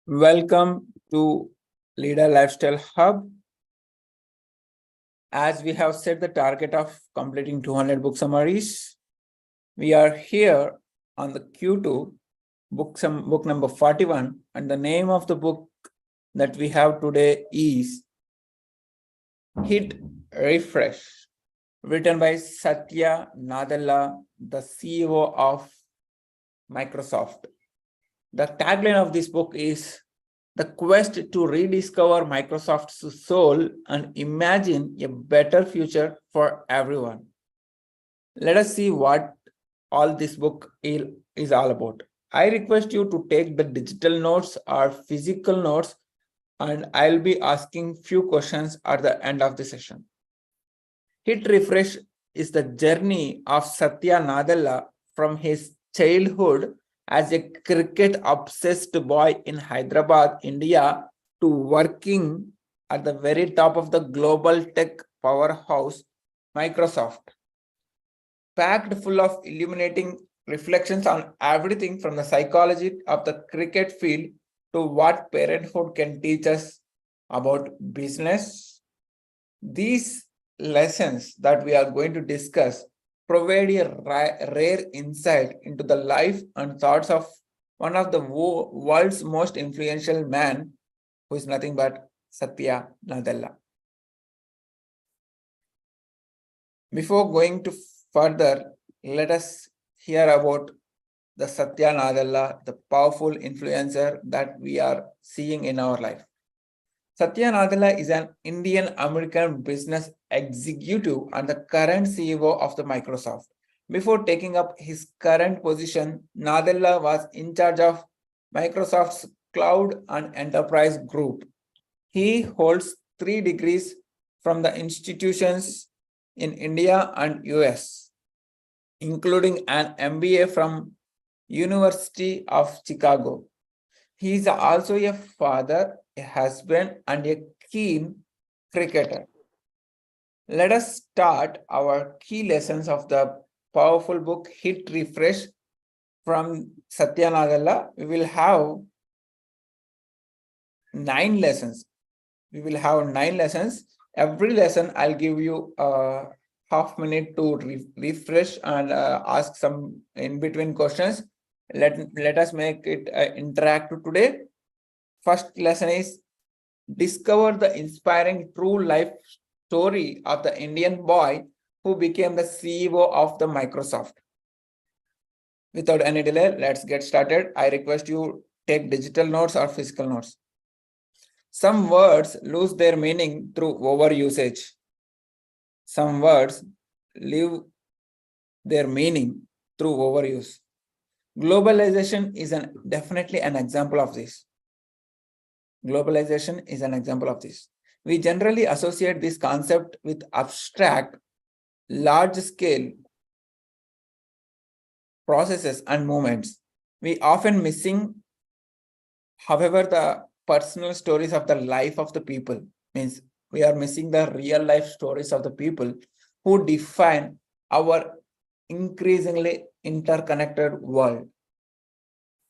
Welcome to Leader Lifestyle Hub. As we have set the target of completing 200 book summaries, we are here on the Q2 book number 41, and the name of the book that we have today is Hit Refresh, written by Satya Nadella, the CEO of Microsoft. The tagline of this book is the quest to rediscover Microsoft's soul and imagine a better future for everyone. Let us see what all this book is all about. I request you to take the digital notes or physical notes, and I'll be asking few questions at the end of the session. Hit Refresh is the journey of Satya Nadella from his childhood as a cricket-obsessed boy in Hyderabad, India, to working at the very top of the global tech powerhouse, Microsoft. Packed full of illuminating reflections on everything from the psychology of the cricket field to what parenthood can teach us about business. These lessons that we are going to discuss provide a rare insight into the life and thoughts of one of the world's most influential man, who is nothing but Satya Nadella. Before going to further, let us hear about the Satya Nadella, the powerful influencer that we are seeing in our life. Satya Nadella is an Indian-American business executive and the current CEO of the Microsoft. Before taking up his current position, Nadella was in charge of Microsoft's Cloud and Enterprise Group. He holds 3 degrees from the institutions in India and US, including an MBA from University of Chicago. He is also a father, a husband, and a keen cricketer. Let us start our key lessons of the powerful book Hit Refresh from Satya Nadella. We will have 9 lessons. Every lesson I'll give you a half minute to refresh and ask some in between questions. Let us make it interactive today. First lesson is discover the inspiring true life story of the Indian boy who became the CEO of the Microsoft. Without any delay, let's get started. I request you take digital notes or physical notes. Some words lose their meaning through overusage. Some words lose their meaning through overuse. Globalization is definitely an example of this. Globalization is an example of this. We generally associate this concept with abstract, large-scale processes and movements. We often missing, however, the personal stories of the life of the people. Means we are missing the real life stories of the people who define our increasingly interconnected world.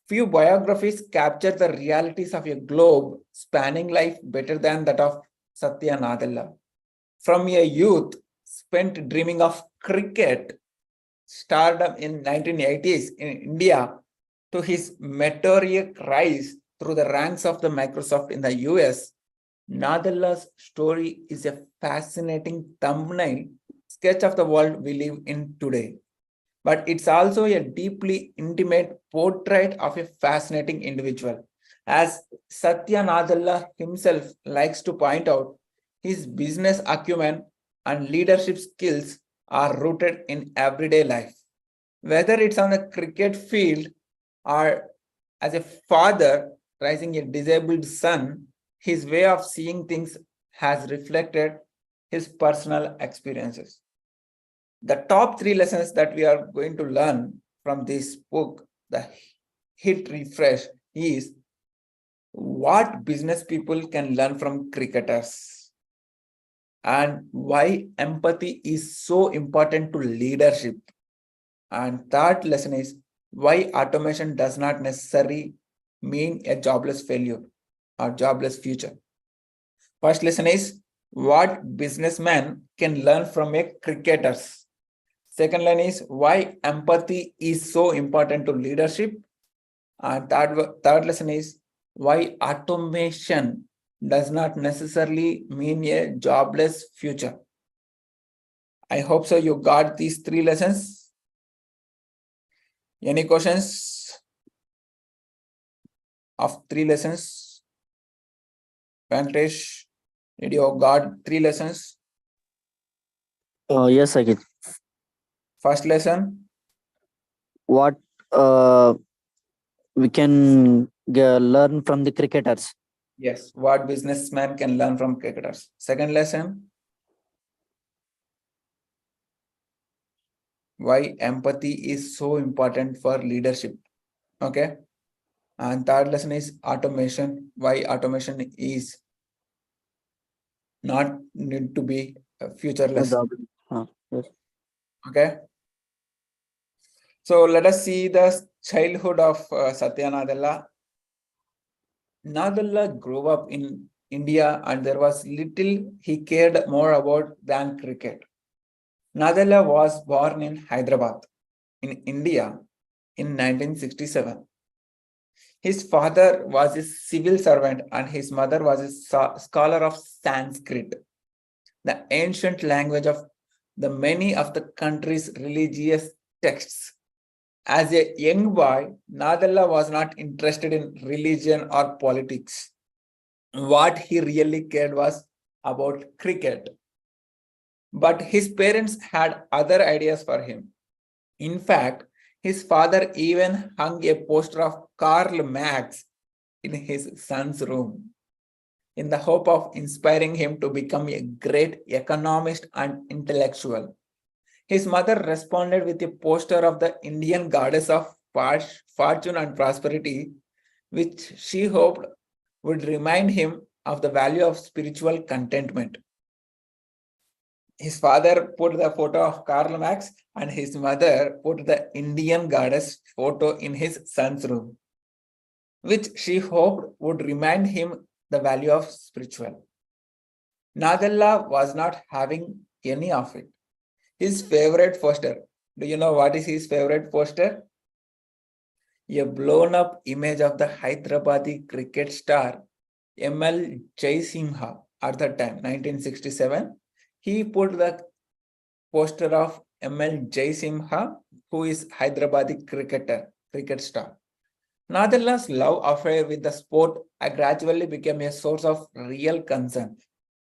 Few biographies capture the realities of a globe spanning life better than that of Satya Nadella. From a youth spent dreaming of cricket stardom in 1980s in India to his meteoric rise through the ranks of the Microsoft in the US, Nadella's story is a fascinating thumbnail sketch of the world we live in today. But it's also a deeply intimate portrait of a fascinating individual. As Satya Nadella himself likes to point out, his business acumen and leadership skills are rooted in everyday life. Whether it's on the cricket field or as a father raising a disabled son, his way of seeing things has reflected his personal experiences. The top 3 lessons that we are going to learn from this book, the Hit Refresh, is what business people can learn from cricketers and why empathy is so important to leadership. And third lesson is why automation does not necessarily mean a jobless failure or jobless future. First lesson is what businessman can learn from a cricketers. Second line is why empathy is so important to leadership. And third lesson is why automation does not necessarily mean a jobless future. I hope so you got these 3 lessons. Any questions of 3 lessons? Venkatesh, did you got 3 lessons? Yes, Sakit. First lesson? What we can learn from the cricketers. Yes. What businessman can learn from cricketers? Second lesson? Why empathy is so important for leadership. Okay. And third lesson is automation. Why automation is not need to be futureless. Yes. Okay. So let us see the childhood of Satya Nadella. Nadella grew up in India and there was little he cared more about than cricket. Nadella was born in Hyderabad, in India, in 1967. His father was a civil servant and his mother was a scholar of Sanskrit, the ancient language of the many of the country's religious texts. As a young boy, Nadella was not interested in religion or politics. What he really cared was about cricket. But his parents had other ideas for him. In fact, his father even hung a poster of Karl Marx in his son's room in the hope of inspiring him to become a great economist and intellectual. His mother responded with a poster of the Indian goddess of fortune and prosperity, which she hoped would remind him of the value of spiritual contentment. His father put the photo of Karl Marx and his mother put the Indian goddess photo in his son's room, which she hoped would remind him the value of spiritual. Nadella was not having any of it. His favorite poster. Do you know what is his favorite poster? A blown up image of the Hyderabadi cricket star M.L. Jaisimha at that time, 1967. He put the poster of M.L. Jaisimha, who is Hyderabadi cricket star. Nadella's love affair with the sport gradually became a source of real concern.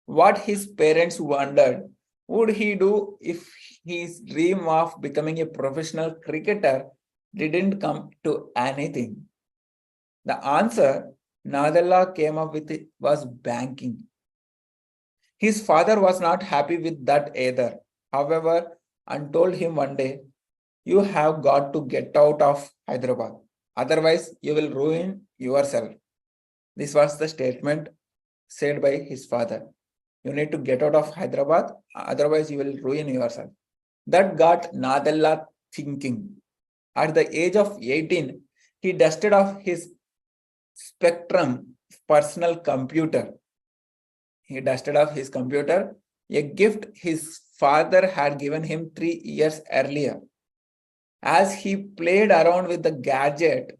What his parents wondered, would he do if his dream of becoming a professional cricketer didn't come to anything? The answer Nadella came up with was banking. His father was not happy with that either, however, and told him one day, "You have got to get out of Hyderabad, otherwise, you will ruin yourself." This was the statement said by his father. You need to get out of Hyderabad, otherwise, you will ruin yourself. That got Nadella thinking. At the age of 18, he dusted off his Spectrum personal computer. He dusted off his computer, a gift his father had given him 3 years earlier. As he played around with the gadget,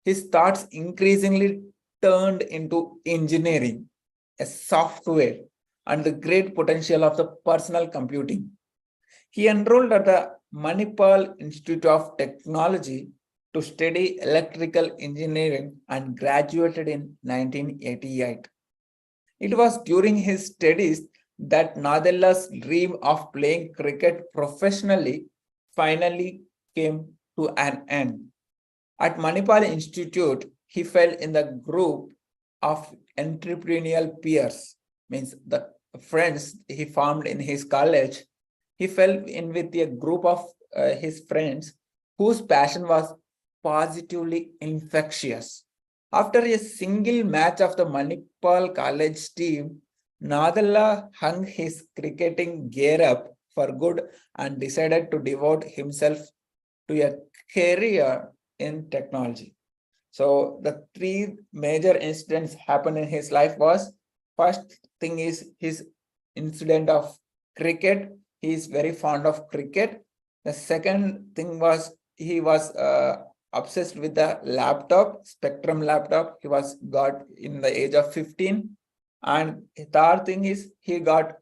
his thoughts increasingly turned into engineering, a software, and the great potential of the personal computing. He enrolled at the Manipal Institute of Technology to study electrical engineering and graduated in 1988. It was during his studies that Nadella's dream of playing cricket professionally finally came to an end. At Manipal Institute, he fell in the group of entrepreneurial peers, means the friends he formed in his college. He fell in with a group of his friends whose passion was positively infectious. After a single match of the Manipal College team, Nadella hung his cricketing gear up for good and decided to devote himself to a career in technology. So the three major incidents happened in his life was, first thing is his incident of cricket. He is very fond of cricket. The second thing was he was obsessed with the laptop, Spectrum laptop. He was got in the age of 15. And third thing is he got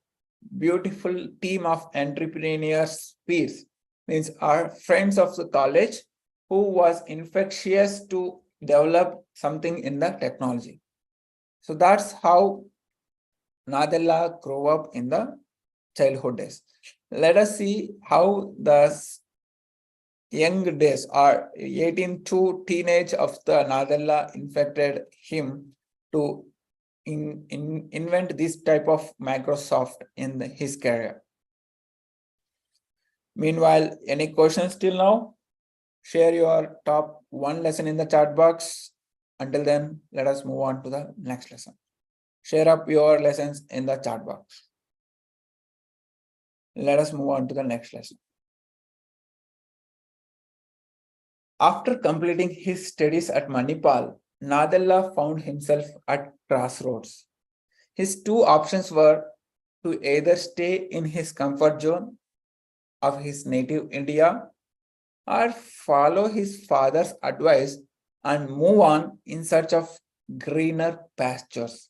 beautiful team of entrepreneurs peers, means our friends of the college who was infectious to develop something in the technology. So that's how Nadella grew up in the childhood days. Let us see how the young days or 18 to teenage of the Nadella infected him to invent this type of Microsoft in his career. Meanwhile, any questions till now? Share your top one lesson in the chat box. Until then, let us move on to the next lesson. Share up your lessons in the chat box. Let us move on to the next lesson. After completing his studies at Manipal, Nadella found himself at crossroads. His two options were to either stay in his comfort zone of his native India or follow his father's advice and move on in search of greener pastures.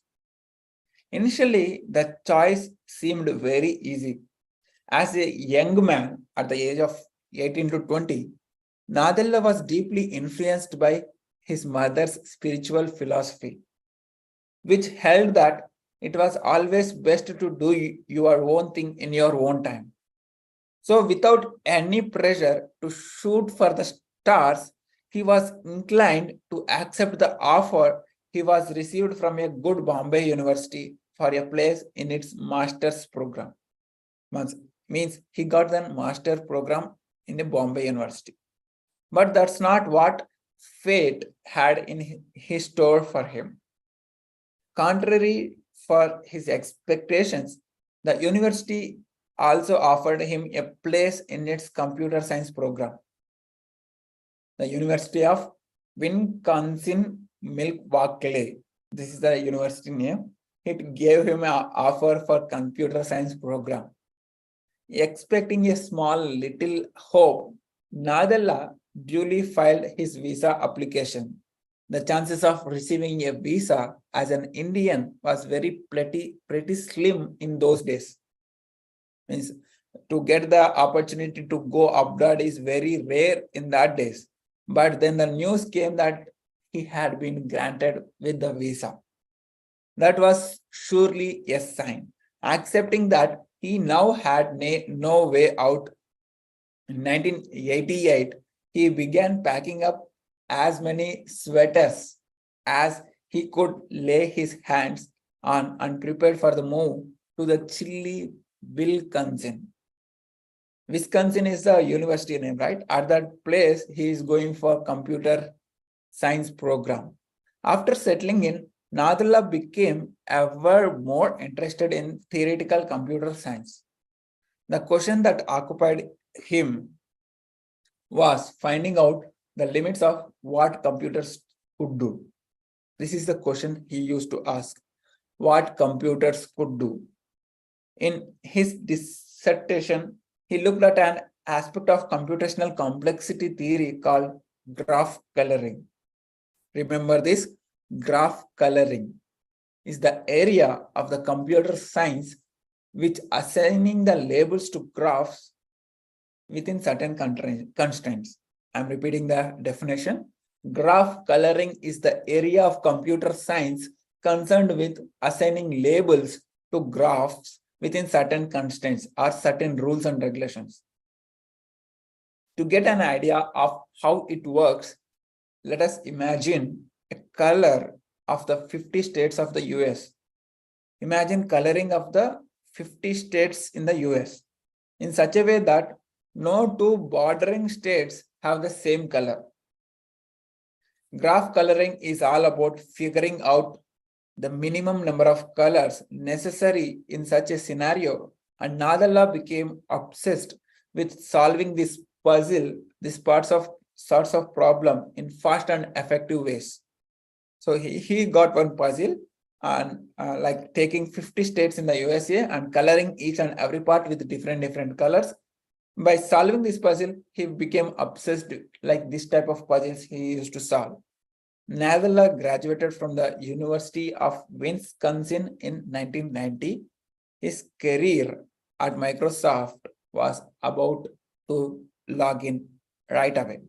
Initially, the choice seemed very easy. As a young man at the age of 18 to 20, Nadella was deeply influenced by his mother's spiritual philosophy, which held that it was always best to do your own thing in your own time. So, without any pressure to shoot for the stars, he was inclined to accept the offer he was received from a good Bombay University for a place in its master's program. Means he got the master program in a Bombay University. But that's not what fate had in his store for him. Contrary for his expectations, the university also offered him a place in its computer science program. The University of Wisconsin-Milwaukee, this is the university name, it gave him an offer for computer science program. Expecting a small little hope, Nadella duly filed his visa application. The chances of receiving a visa as an Indian was very pretty slim in those days. Means to get the opportunity to go abroad is very rare in that days. But then the news came that he had been granted with the visa. That was surely a sign. Accepting that he now had no way out. In 1988, he began packing up as many sweaters as he could lay his hands on and prepared for the move to the chilly Wisconsin. Wisconsin is the university name, right? At that place, he is going for computer science program. After settling in, Nadella became ever more interested in theoretical computer science. The question that occupied him was finding out the limits of what computers could do. This is the question he used to ask, what computers could do. In his dissertation, he looked at an aspect of computational complexity theory called graph coloring. Remember this? Graph coloring is the area of the computer science which assigning the labels to graphs within certain constraints. I'm repeating the definition. Graph coloring is the area of computer science concerned with assigning labels to graphs within certain constraints or certain rules and regulations. To get an idea of how it works, let us imagine a color of the 50 states of the US. Imagine coloring of the 50 states in the US in such a way that no two bordering states have the same color. Graph coloring is all about figuring out the minimum number of colors necessary in such a scenario, and Nadella became obsessed with solving this puzzle, these parts of sorts of problem in fast and effective ways. So he got one puzzle and like taking 50 states in the USA and coloring each and every part with different colors. By solving this puzzle, he became obsessed, like this type of puzzles he used to solve. Nadella graduated from the University of Wisconsin in 1990. His career at Microsoft was about to log in right away.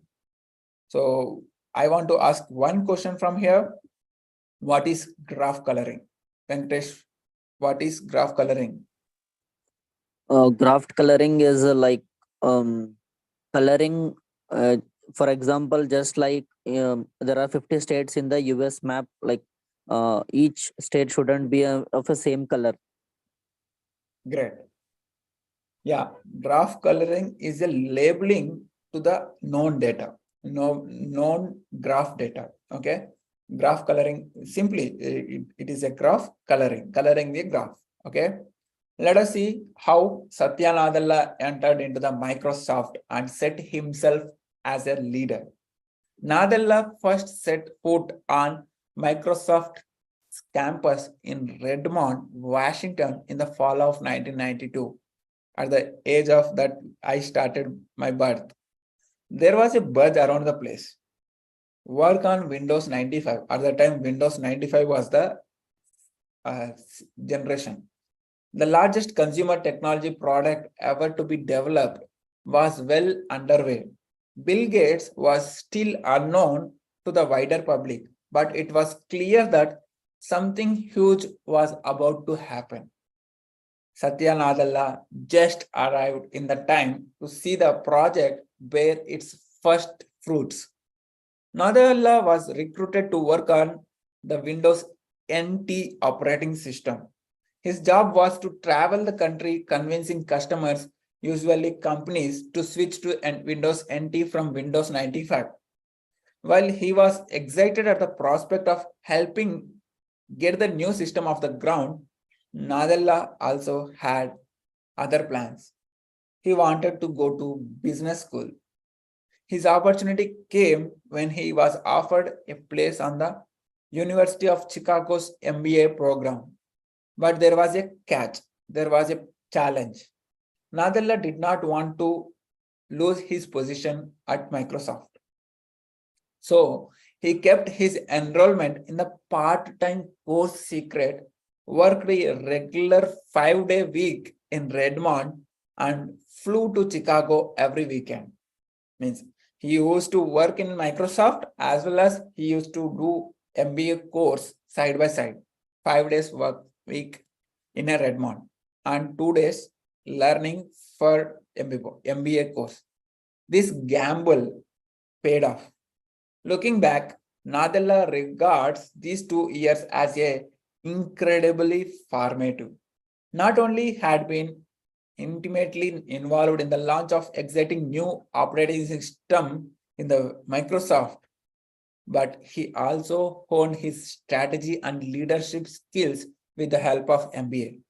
So I want to ask one question from here. What is graph coloring? Venkatesh, what is graph coloring? Graph coloring is coloring. For example, just like there are 50 states in the US map, like each state shouldn't be of a same color. Great. Yeah, graph coloring is a labeling to the known data, known graph data. Okay, graph coloring simply it is a graph coloring the graph. Okay, let us see how Satya Nadella entered into the Microsoft and set himself as a leader. Nadella first set foot on Microsoft campus in Redmond, Washington in the fall of 1992. At the age of that, I started my birth. There was a buzz around the place. Work on Windows 95. At the time, Windows 95 was the generation. The largest consumer technology product ever to be developed was well underway. Bill Gates was still unknown to the wider public, but it was clear that something huge was about to happen. Satya Nadella just arrived in the time to see the project bear its first fruits. Nadella was recruited to work on the Windows NT operating system. His job was to travel the country convincing customers, usually companies, to switch to Windows NT from Windows 95. While he was excited at the prospect of helping get the new system off the ground, Nadella also had other plans. He wanted to go to business school. His opportunity came when he was offered a place on the University of Chicago's MBA program. But there was a catch, there was a challenge. Nadella did not want to lose his position at Microsoft. So he kept his enrollment in the part-time course secret, worked a regular 5-day week in Redmond, and flew to Chicago every weekend. Means he used to work in Microsoft as well as he used to do MBA course side by side. 5 days work week in a Redmond and 2 days learning for MBA course. This gamble paid off. Looking back, Nadella regards these 2 years as incredibly formative. Not only had been intimately involved in the launch of exciting new operating system in the Microsoft, but he also honed his strategy and leadership skills with the help of MBA.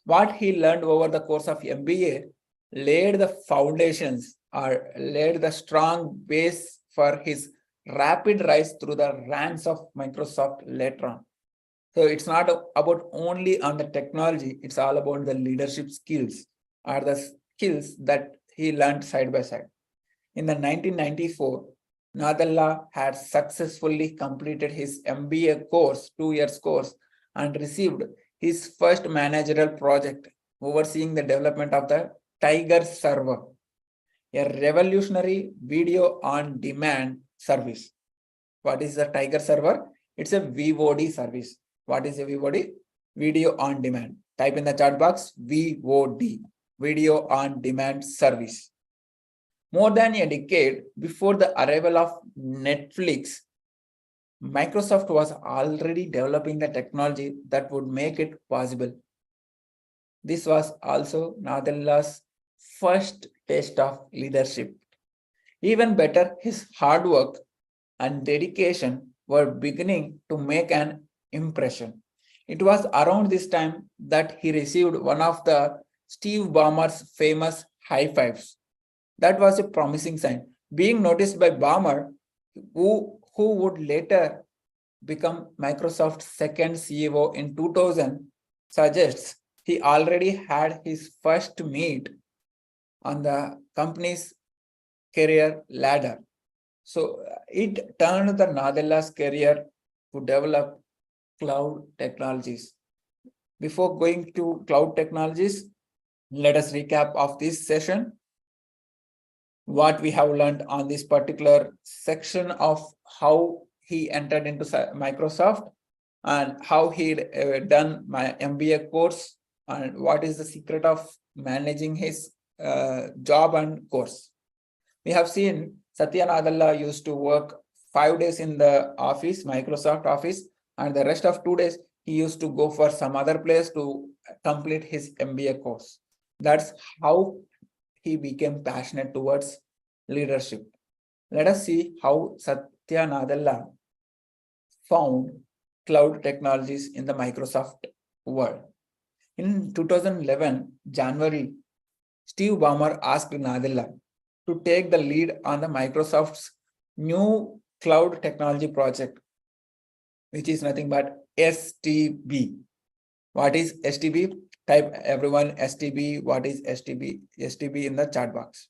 What he learned over the course of MBA laid the foundations or laid the strong base for his rapid rise through the ranks of Microsoft later on. So it's not about only on the technology, it's all about the leadership skills or the skills that he learned side by side. In the 1994, Nadella had successfully completed his MBA course, 2 years course, and received his first managerial project, overseeing the development of the Tiger Server, a revolutionary video on demand service. What is the Tiger Server? It's a VOD service. What is a VOD? Video on demand. Type in the chat box VOD, video on demand service. More than a decade before the arrival of Netflix, Microsoft was already developing the technology that would make it possible. This was also Nadella's first taste of leadership. Even better, his hard work and dedication were beginning to make an impression. It was around this time that he received one of the Steve Ballmer's famous high fives. That was a promising sign. being noticed by Ballmer, who would later become Microsoft's second CEO in 2000, suggests he already had his first meet on the company's career ladder. So it turned the Nadella's career to develop cloud technologies. Before going to cloud technologies, let us recap of this session. What we have learned on this particular section of how he entered into Microsoft and how he done my MBA course and what is the secret of managing his job and course. We have seen Satya Nadella used to work 5 days in the office, Microsoft office, and the rest of 2 days he used to go for some other place to complete his MBA course. That's how he became passionate towards leadership. Let us see how Satya Nadella found cloud technologies in the Microsoft world. In 2011, January, Steve Ballmer asked Nadella to take the lead on the Microsoft's new cloud technology project, which is nothing but STB. What is STB? Type everyone STB. What is STB? STB in the chat box.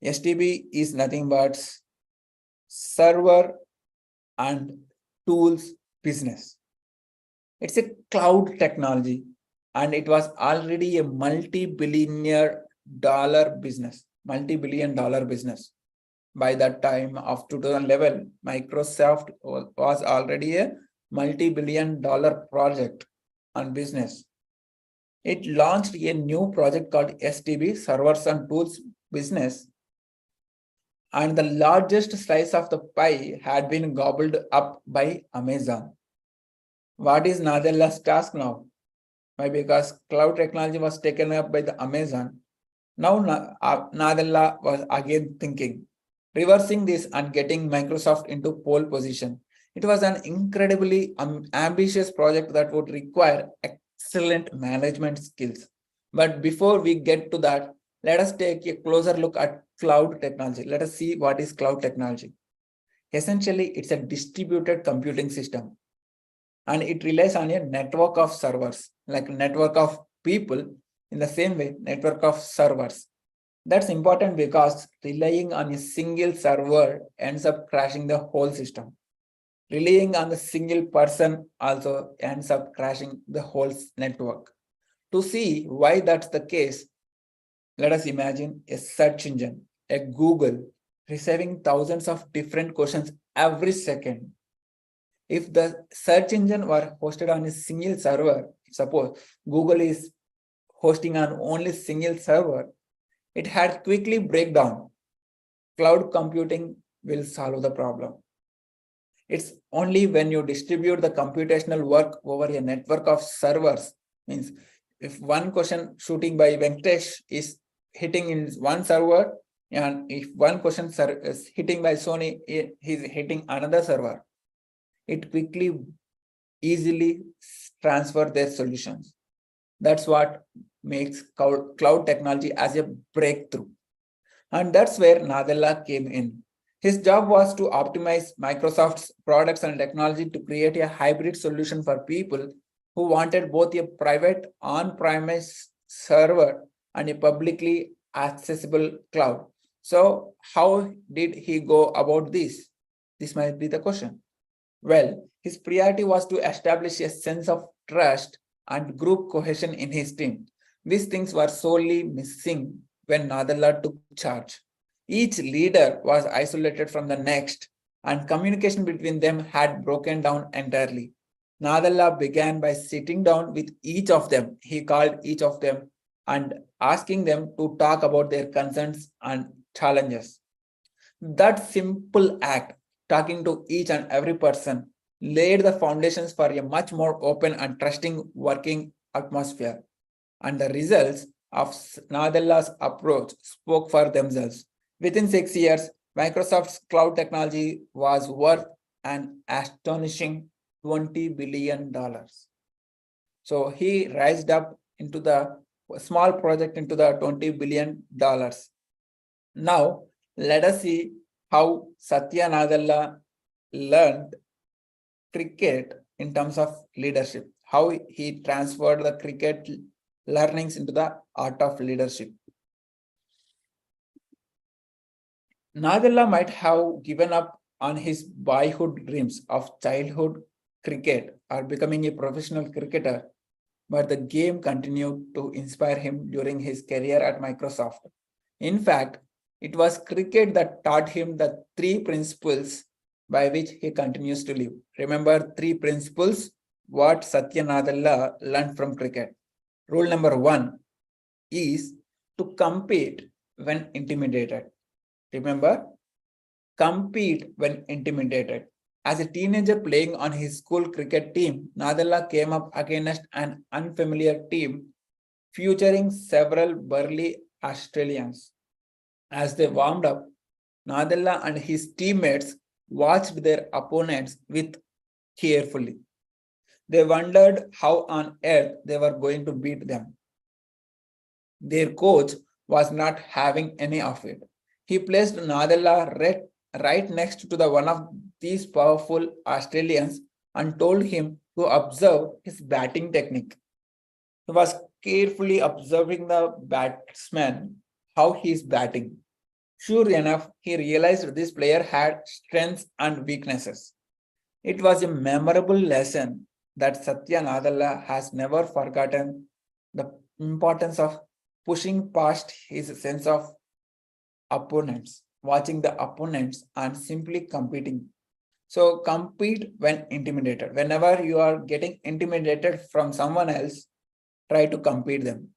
STB is nothing but server and tools business. It's a cloud technology and it was already a multi-billion dollar business. By that time of 2011, Microsoft was already a multi-billion dollar project and business. It launched a new project called STB, Servers and Tools Business, and the largest slice of the pie had been gobbled up by Amazon. What is Nadella's task now? Why? Because cloud technology was taken up by the Amazon. Now Nadella was again thinking, reversing this and getting Microsoft into pole position. It was an incredibly ambitious project that would require excellent management skills. But before we get to that, let us take a closer look at cloud technology. Let us see what is cloud technology. Essentially, it's a distributed computing system, and it relies on a network of servers, like a network of people. In the same way, network of servers. That's important because relying on a single server ends up crashing the whole system. Relying on the single person also ends up crashing the whole network. To see why that's the case, let us imagine a search engine, a Google, receiving thousands of different questions every second. If the search engine were hosted on a single server, suppose Google is hosting on only single server, it had quickly break down. Cloud computing will solve the problem. It's only when you distribute the computational work over a network of servers, means if one question shooting by Venkatesh is hitting in one server, and if one question is hitting by Sony, he's hitting another server, it quickly, easily transfer their solutions. That's what makes cloud technology as a breakthrough. And that's where Nadella came in. His job was to optimize Microsoft's products and technology to create a hybrid solution for people who wanted both a private on-premise server and a publicly accessible cloud. So how did he go about this? This might be the question. Well, his priority was to establish a sense of trust and group cohesion in his team. These things were sorely missing when Nadella took charge. Each leader was isolated from the next, and communication between them had broken down entirely. Nadella began by sitting down with each of them. He called each of them and asking them to talk about their concerns and challenges. That simple act, talking to each and every person, laid the foundations for a much more open and trusting working atmosphere. And the results of Nadella's approach spoke for themselves. Within 6 years, Microsoft's cloud technology was worth an astonishing $20 billion. So he rised up into the small project into the $20 billion. Now, Let us see how Satya Nadella learned cricket in terms of leadership, how he transferred the cricket learnings into the art of leadership. Nadella might have given up on his boyhood dreams of childhood cricket or becoming a professional cricketer, but the game continued to inspire him during his career at Microsoft. In fact, it was cricket that taught him the three principles by which he continues to live. Remember, three principles what Satya Nadella learned from cricket. Rule number 1 is to compete when intimidated. Remember, compete when intimidated. As a teenager playing on his school cricket team, Nadella came up against an unfamiliar team featuring several burly Australians. As they warmed up, Nadella and his teammates watched their opponents with carefully. They wondered how on earth they were going to beat them. Their coach was not having any of it. He placed Nadella right next to the one of these powerful Australians and told him to observe his batting technique. He was carefully observing the batsman, how he is batting. Sure enough, he realized this player had strengths and weaknesses. It was a memorable lesson that Satya Nadella has never forgotten the importance of pushing past his sense of opponents, watching the opponents and simply competing. So compete when intimidated. Whenever you are getting intimidated from someone else, try to compete them.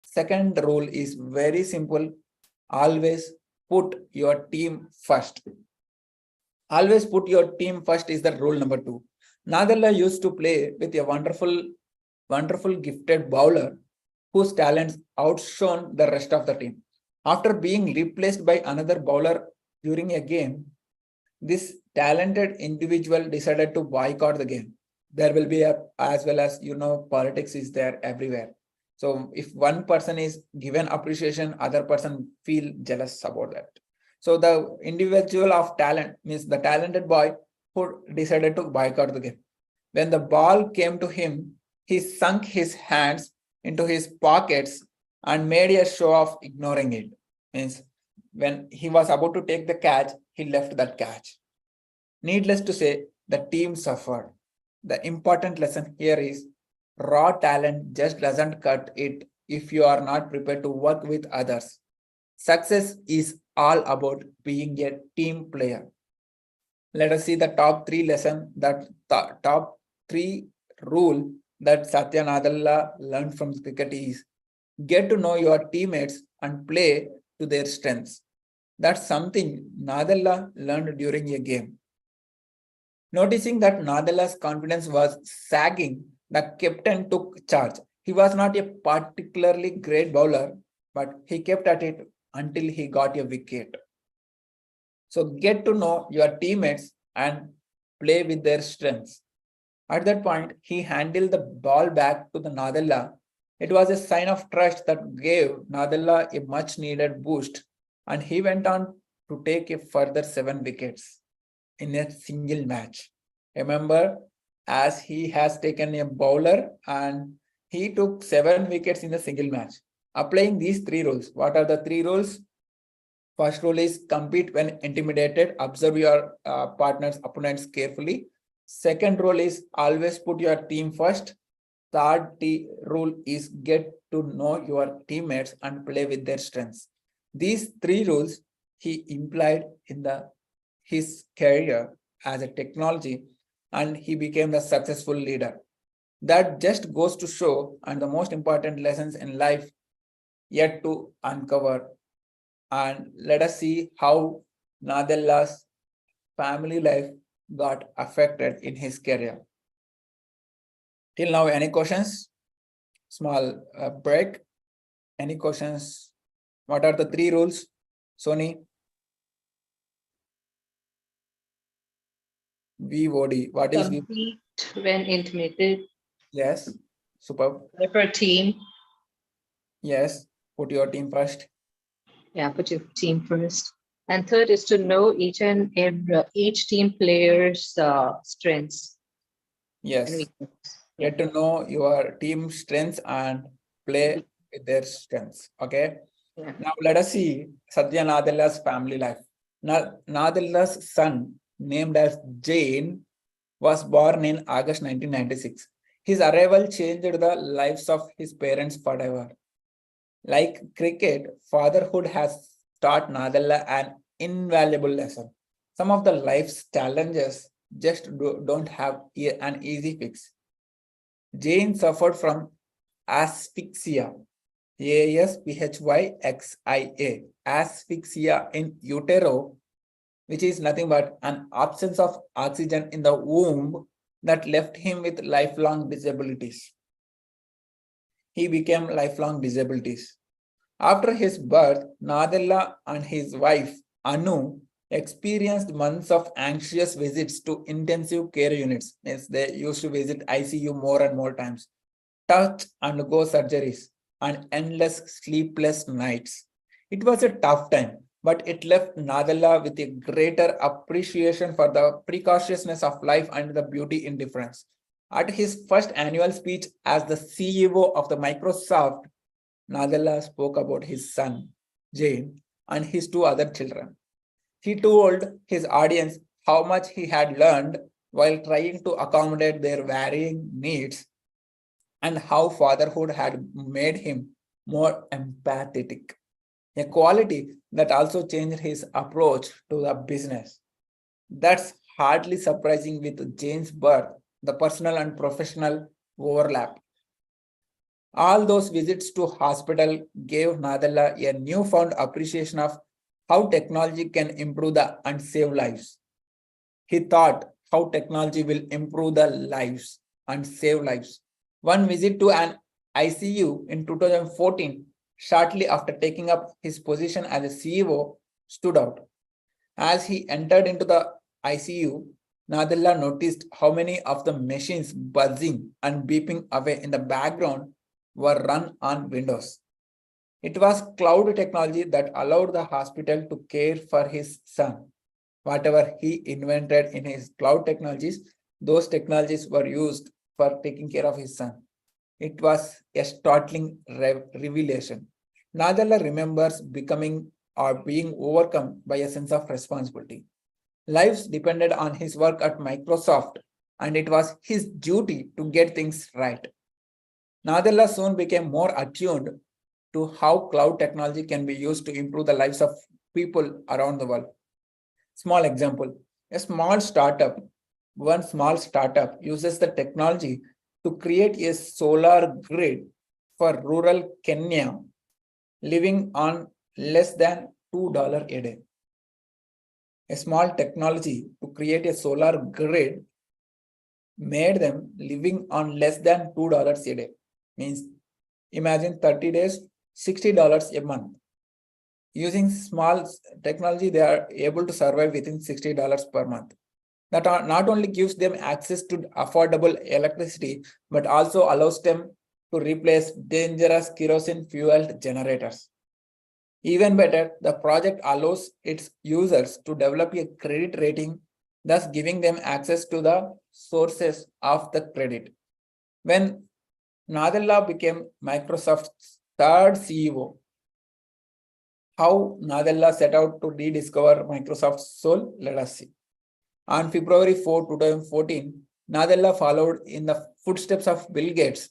Second rule is very simple. Always put your team first. Always put your team first is the rule number 2. Nadella used to play with a wonderful gifted bowler whose talents outshone the rest of the team. After being replaced by another bowler during a game, this talented individual decided to boycott the game. There will be as well as politics is there everywhere. So if one person is given appreciation, other person feel jealous about that. So the individual of talent means the talented boy who decided to boycott the game. When the ball came to him, he sunk his hands into his pockets and made a show of ignoring it. Means when he was about to take the catch, he left that catch. Needless to say, the team suffered. The important lesson here is raw talent just doesn't cut it if you are not prepared to work with others. Success is all about being a team player. Let us see the top 3 lesson that top 3 rule that Satya Nadella learned from cricket is get to know your teammates and play to their strengths. That's something Nadella learned during a game. Noticing that Nadella's confidence was sagging, the captain took charge. He was not a particularly great bowler, but he kept at it until he got a wicket. So get to know your teammates and play with their strengths. At that point, he handed the ball back to the Nadella. It was a sign of trust that gave Nadella a much needed boost, and he went on to take a further 7 wickets in a single match. Remember, as he has taken a bowler and he took 7 wickets in a single match. Applying these 3 rules. What are the 3 rules? First rule is compete when intimidated. Observe your partners, opponents carefully. Second rule is always put your team first. Third rule is get to know your teammates and play with their strengths. These 3 rules he implied in his career as a technology, and he became the successful leader. That just goes to show, and the most important lessons in life yet to uncover. And let us see how Nadella's family life got affected in his career. Till now, any questions? Small break. Any questions? What are the 3 rules? Sony? VOD. What is VOD? Compete when intimidated. Yes. Superb. Play for a team. Yes. Put your team first. Yeah, put your team first. And third is to know each team player's strengths and Yes, weaknesses. get to know your team strengths and play with their strengths. Okay. Yeah. Now let us see Satya Nadella's family life. Nadella's son, named as Jain, was born in August 1996. His arrival changed the lives of his parents forever. Like cricket, fatherhood has taught Nadella an invaluable lesson. Some of the life's challenges just don't have an easy fix. Jane suffered from asphyxia, asphyxia, asphyxia in utero, which is nothing but an absence of oxygen in the womb that left him with lifelong disabilities. He became lifelong disabilities. After his birth, Nadella and his wife Anu experienced months of anxious visits to intensive care units. Means they used to visit ICU more and more times, touch and go surgeries, and endless sleepless nights. It was a tough time, but it left Nadella with a greater appreciation for the precociousness of life and the beauty in difference. At his first annual speech as the CEO of the Microsoft, Nadella spoke about his son, Jane, and his two other children. He told his audience how much he had learned while trying to accommodate their varying needs and how fatherhood had made him more empathetic, a quality that also changed his approach to the business. That's hardly surprising with Jane's birth, the personal and professional overlap. All those visits to hospital gave Nadella a newfound appreciation of how technology can improve and save lives. He thought how technology will improve the lives and save lives. One visit to an ICU in 2014, shortly after taking up his position as a CEO, stood out. As he entered into the ICU, Nadella noticed how many of the machines buzzing and beeping away in the background were run on Windows. It was cloud technology that allowed the hospital to care for his son. Whatever he invented in his cloud technologies, those technologies were used for taking care of his son. It was a startling revelation. Nadella remembers becoming or being overcome by a sense of responsibility. Lives depended on his work at Microsoft, and it was his duty to get things right. Nadella soon became more attuned to how cloud technology can be used to improve the lives of people around the world. Small example, one small startup uses the technology to create a solar grid for rural Kenya living on less than $2 a day. A small technology to create a solar grid made them living on less than $2 a day. Means imagine 30 days, $60 a month. Using small technology, they are able to survive within $60 per month. That not only gives them access to affordable electricity, but also allows them to replace dangerous kerosene fueled generators. Even better, the project allows its users to develop a credit rating, thus giving them access to the sources of the credit. When Nadella became Microsoft's third CEO, how Nadella set out to rediscover Microsoft's soul, let us see. On February 4, 2014, Nadella followed in the footsteps of Bill Gates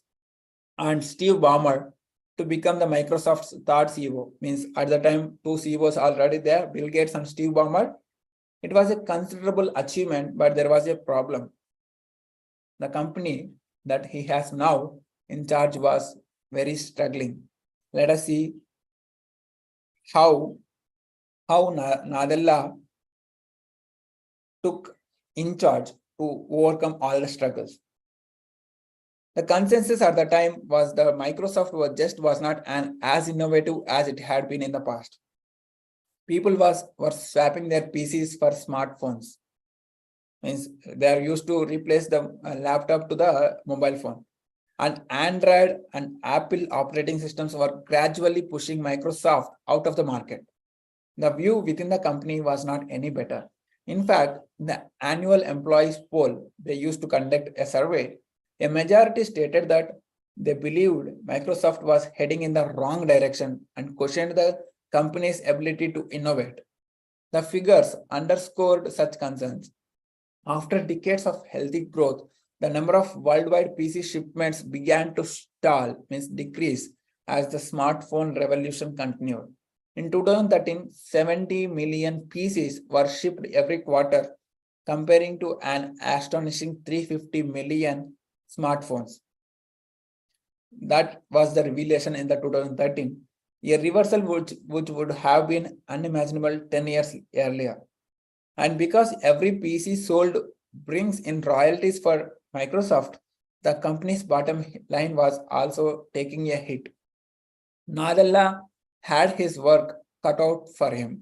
and Steve Ballmer to become the Microsoft's third CEO. Means at the time, two CEOs already there, Bill Gates and Steve Ballmer. It was a considerable achievement, but there was a problem. The company that he has now in charge was very struggling. Let us see how Nadella took in charge to overcome all the struggles. The consensus at the time was that Microsoft was not as innovative as it had been in the past. People were swapping their PCs for smartphones. Means they are used to replace the laptop to the mobile phone. And Android and Apple operating systems were gradually pushing Microsoft out of the market. The view within the company was not any better. In fact, the annual employees poll they used to conduct a survey, a majority stated that they believed Microsoft was heading in the wrong direction and questioned the company's ability to innovate. The figures underscored such concerns. After decades of healthy growth, the number of worldwide PC shipments began to stall, means decrease, as the smartphone revolution continued. In 2013, 70 million PCs were shipped every quarter, comparing to an astonishing 350 million smartphones. That was the revelation in the 2013, a reversal which would have been unimaginable 10 years earlier. And because every PC sold brings in royalties for Microsoft, the company's bottom line was also taking a hit. Nadella had his work cut out for him.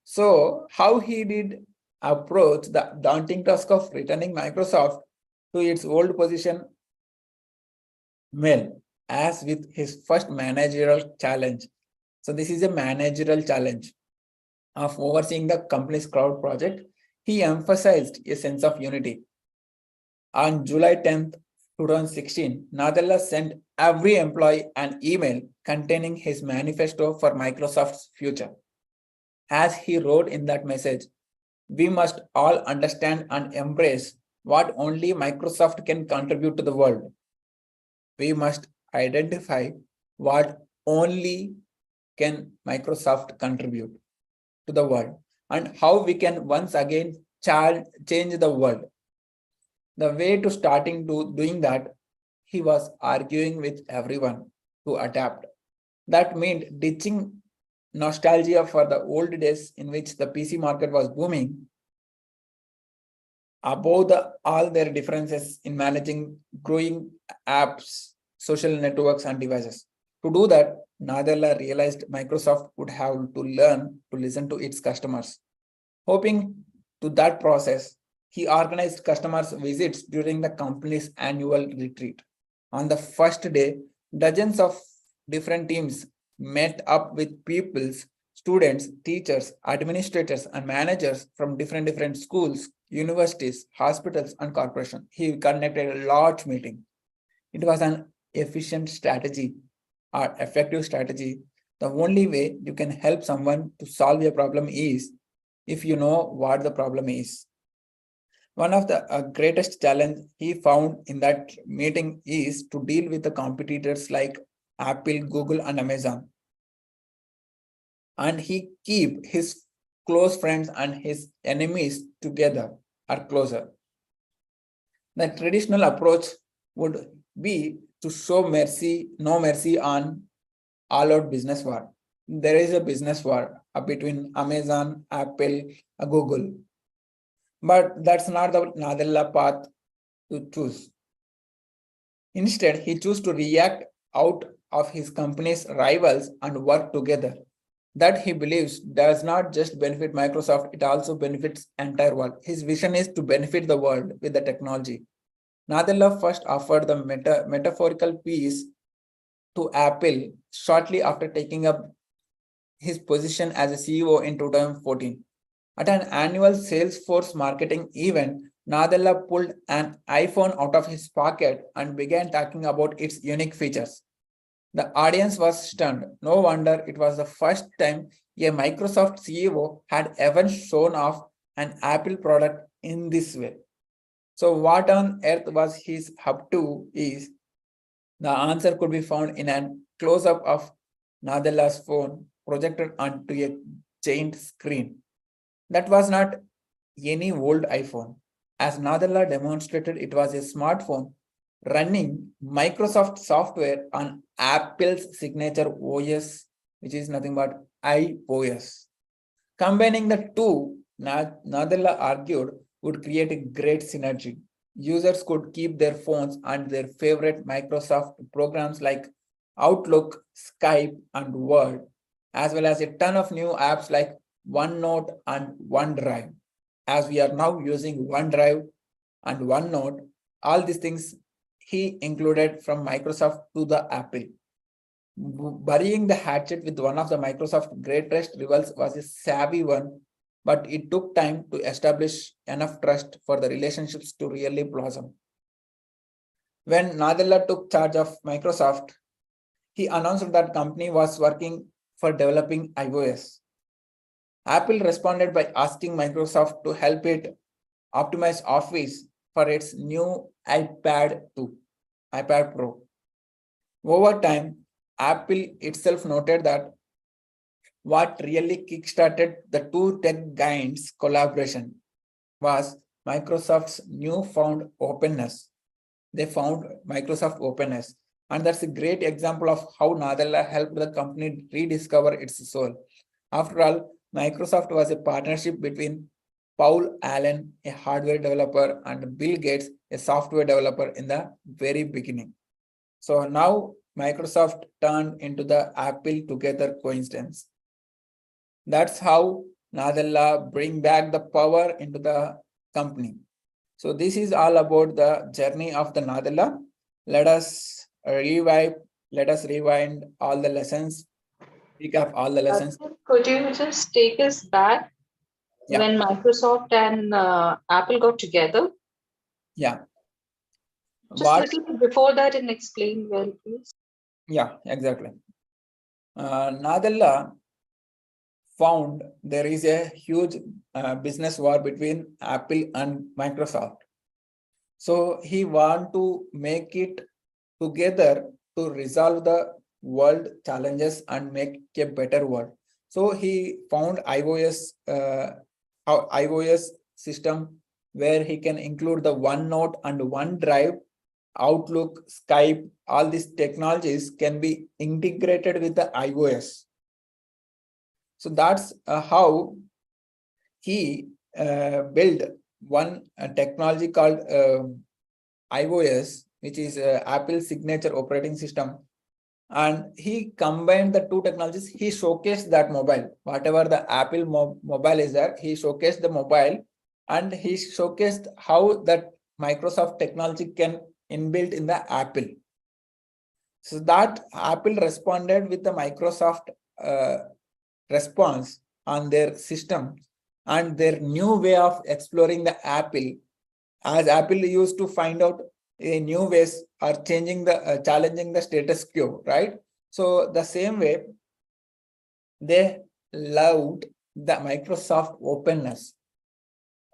So, how he did approach the daunting task of returning Microsoft to its old position? Well, as with his first managerial challenge. So, this is a managerial challenge of overseeing the company's cloud project. He emphasized a sense of unity. On July 10th, 2016, Nadella sent every employee an email containing his manifesto for Microsoft's future. As he wrote in that message, we must all understand and embrace what only Microsoft can contribute to the world. We must identify what only can Microsoft contribute to the world and how we can once again change the world. The way to starting to doing that, he was arguing with everyone to adapt. That meant ditching nostalgia for the old days in which the PC market was booming, above all their differences in managing growing apps, social networks, and devices. To do that, Nadella realized Microsoft would have to learn to listen to its customers. Hoping to that process, he organized customers' visits during the company's annual retreat. On the first day, dozens of different teams met up with pupils, students, teachers, administrators, and managers from different schools, universities, hospitals, and corporations. He conducted a large meeting. It was an efficient strategy or effective strategy. The only way you can help someone to solve a problem is if you know what the problem is. One of the greatest challenge he found in that meeting is to deal with the competitors like Apple, Google, and Amazon. And he keep his close friends and his enemies together or closer. The traditional approach would be to show no mercy on all-out business war. There is a business war between Amazon, Apple, Google. But that's not the Nadella path to choose. Instead, he chose to react out of his company's rivals and work together. That he believes does not just benefit Microsoft, it also benefits entire world. His vision is to benefit the world with the technology. Nadella first offered the metaphorical piece to Apple shortly after taking up his position as a CEO in 2014. At an annual Salesforce marketing event, Nadella pulled an iPhone out of his pocket and began talking about its unique features. The audience was stunned. No wonder it was the first time a Microsoft CEO had ever shown off an Apple product in this way. So what on earth was he up to is the answer could be found in a close-up of Nadella's phone projected onto a giant screen. That was not any old iPhone. As Nadella demonstrated, it was a smartphone running Microsoft software on Apple's signature OS, which is nothing but iOS. Combining the two, Nadella argued, would create a great synergy. Users could keep their phones and their favorite Microsoft programs like Outlook, Skype, and Word, as well as a ton of new apps like OneNote and OneDrive. As we are now using OneDrive and OneNote, all these things he included from Microsoft to the Apple. Burying the hatchet with one of the Microsoft greatest rivals was a savvy one, but it took time to establish enough trust for the relationships to really blossom. When Nadella took charge of Microsoft, he announced that company was working for developing iOS. Apple responded by asking Microsoft to help it optimize Office for its new iPad Pro. Over time, Apple itself noted that what really kickstarted the two tech giants' collaboration was Microsoft's newfound openness. They found Microsoft openness. And that's a great example of how Nadella helped the company rediscover its soul. After all, Microsoft was a partnership between Paul Allen, a hardware developer, and Bill Gates, a software developer in the very beginning. So now Microsoft turned into the Apple together coincidence. That's how Nadella bring back the power into the company. So this is all about the journey of the Nadella. Let us rewind all the lessons, recap all the lessons. Could you just take us back when Microsoft and Apple got together? Yeah. Just a little bit before that and explain well, please. Yeah, exactly. Nadella found there is a huge business war between Apple and Microsoft. So he want to make it together to resolve the world challenges and make a better world. So he found iOS system where he can include the OneNote and OneDrive, Outlook, Skype, all these technologies can be integrated with the iOS. So that's how he built one technology called iOS, which is Apple's signature operating system. And he combined the two technologies. He showcased that mobile, whatever the Apple mobile is there, he showcased the mobile, and he showcased how that Microsoft technology can inbuilt in the Apple. So that Apple responded with the Microsoft response on their system and their new way of exploring the Apple, as Apple used to find out new ways are changing the challenging the status quo, right? So the same way they loved the Microsoft openness,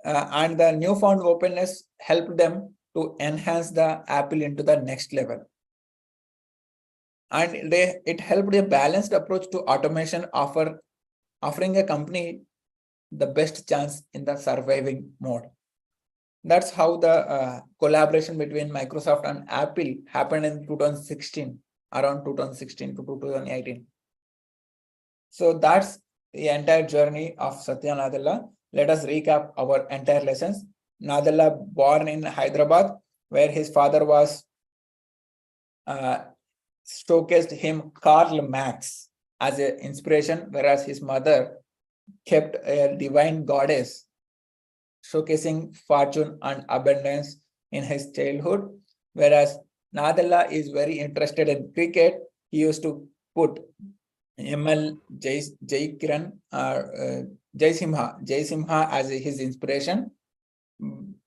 and the newfound openness helped them to enhance the Apple into the next level. And it helped a balanced approach to automation, offering a company the best chance in the surviving mode. That's how the collaboration between Microsoft and Apple happened in 2016, around 2016 to 2018. So that's the entire journey of Satya Nadella. Let us recap our entire lessons. Nadella born in Hyderabad, where his father was showcased him Karl Marx as an inspiration, whereas his mother kept a divine goddess, showcasing fortune and abundance in his childhood. Whereas Nadella is very interested in cricket. He used to put ML Jaisimha as his inspiration.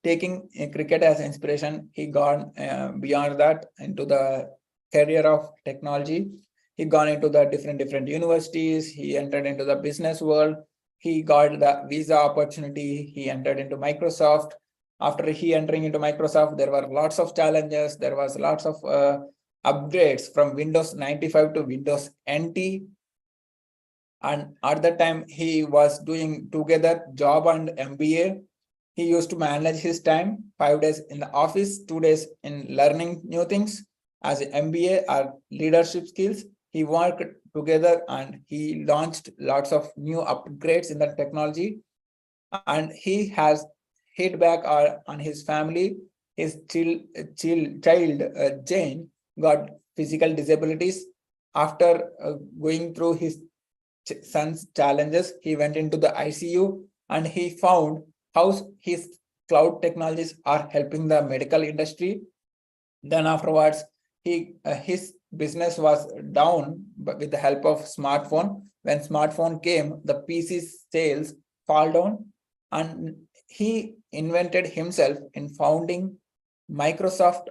Taking cricket as inspiration, he gone beyond that into the career of technology. He gone into the different universities. He entered into the business world. He got the visa opportunity. He entered into Microsoft. After he entering into Microsoft, there were lots of challenges. There was lots of upgrades from Windows 95 to Windows NT. And at that time, he was doing together job and MBA. He used to manage his time, 5 days in the office, 2 days in learning new things. As an MBA or leadership skills, he worked together and he launched lots of new upgrades in the technology. And he has hit back on his family. His child Jane got physical disabilities. After going through his son's challenges, he went into the ICU and he found how his cloud technologies are helping the medical industry. Then afterwards, his business was down, but with the help of smartphone, when smartphone came, the PC sales fall down, and he invented himself in founding Microsoft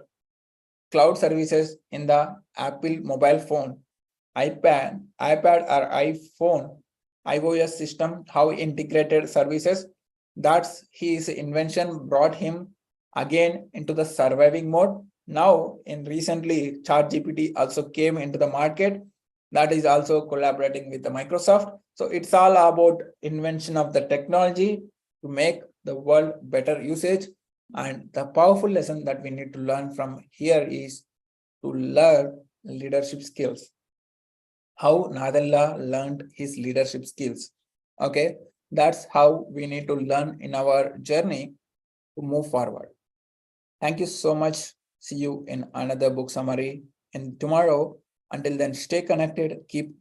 cloud services in the Apple mobile phone, iPad or iPhone, iOS system, how integrated services. That's his invention brought him again into the surviving mode. Now, in recently, ChatGPT also came into the market. That is also collaborating with the Microsoft. So it's all about invention of the technology to make the world better usage. And the powerful lesson that we need to learn from here is to learn leadership skills. How Nadella learned his leadership skills. Okay, that's how we need to learn in our journey to move forward. Thank you so much. See you in another book summary and tomorrow. Until then, stay connected, keep